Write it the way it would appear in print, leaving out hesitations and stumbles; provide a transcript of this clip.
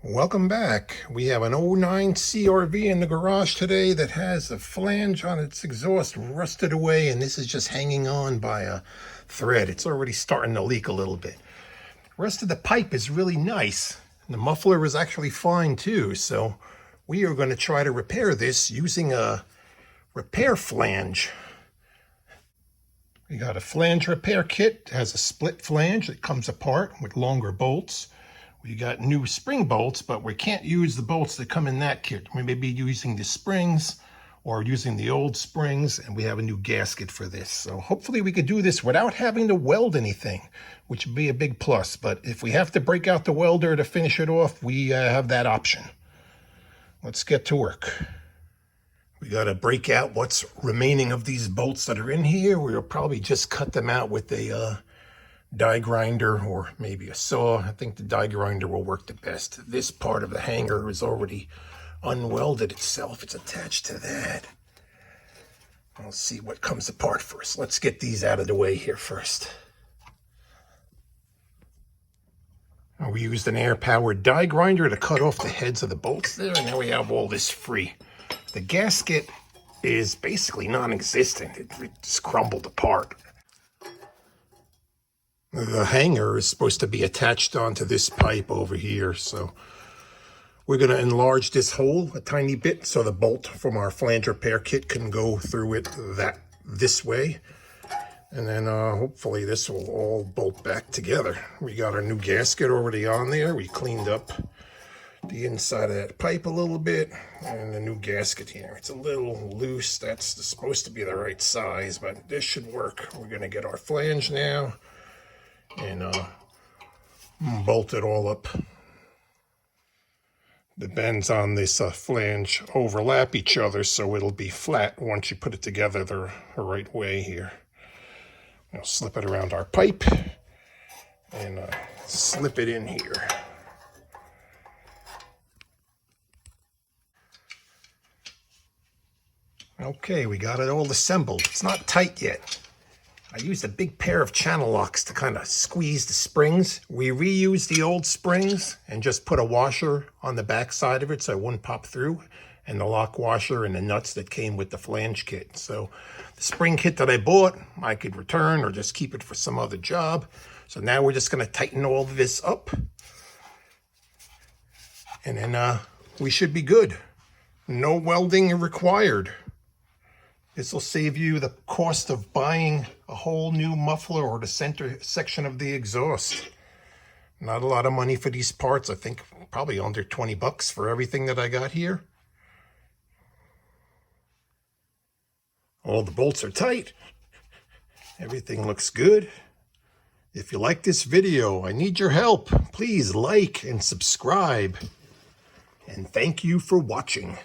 Welcome back. We have an '09 CRV in the garage today that has a flange on its exhaust rusted away, and this is just hanging on by a thread. It's already starting to leak a little bit. The rest of the pipe is really nice. The muffler is actually fine too, so we are going to try to repair this using a repair flange. We got a flange repair kit. It has a split flange that comes apart with longer bolts. We got new spring bolts, but we can't use the bolts that come in that kit. We may be using the springs or using the old springs, and we have a new gasket for this. So hopefully we could do this without having to weld anything, which would be a big plus. But if we have to break out the welder to finish it off, we have that option. Let's get to work. We got to break out what's remaining of these bolts that are in here. We'll probably just cut them out with a die grinder or maybe a saw. I think the die grinder will work the best. This part of the hanger is already unwelded itself. It's attached to that. We'll see what comes apart first. Let's get these out of the way here first. We used an air-powered die grinder to cut off the heads of the bolts there, and now we have all this free. The gasket is basically non-existent. It just crumbled apart. The hanger is supposed to be attached onto this pipe over here, so we're going to enlarge this hole a tiny bit so the bolt from our flange repair kit can go through it this way, and then hopefully this will all bolt back together. We got our new gasket already on there. We cleaned up the inside of that pipe a little bit, and the new gasket here, it's a little loose. That's supposed to be the right size, but this should work. We're going to get our flange now and bolt it all up. The bends on this flange overlap each other, so it'll be flat once you put it together the right way here. We'll slip it around our pipe and slip it in here. Okay, we got it all assembled. It's not tight yet. I used a big pair of channel locks to kind of squeeze the springs. We reused the old springs and just put a washer on the back side of it so it wouldn't pop through, and the lock washer and the nuts that came with the flange kit. So the spring kit that I bought, I could return or just keep it for some other job. So now we're just going to tighten all of this up, and then we should be good. No welding required. This will save you the cost of buying a whole new muffler or the center section of the exhaust. Not a lot of money for these parts. I think probably under 20 bucks for everything that I got here. All the bolts are tight. Everything looks good. If you like this video, I need your help. Please like and subscribe. And thank you for watching.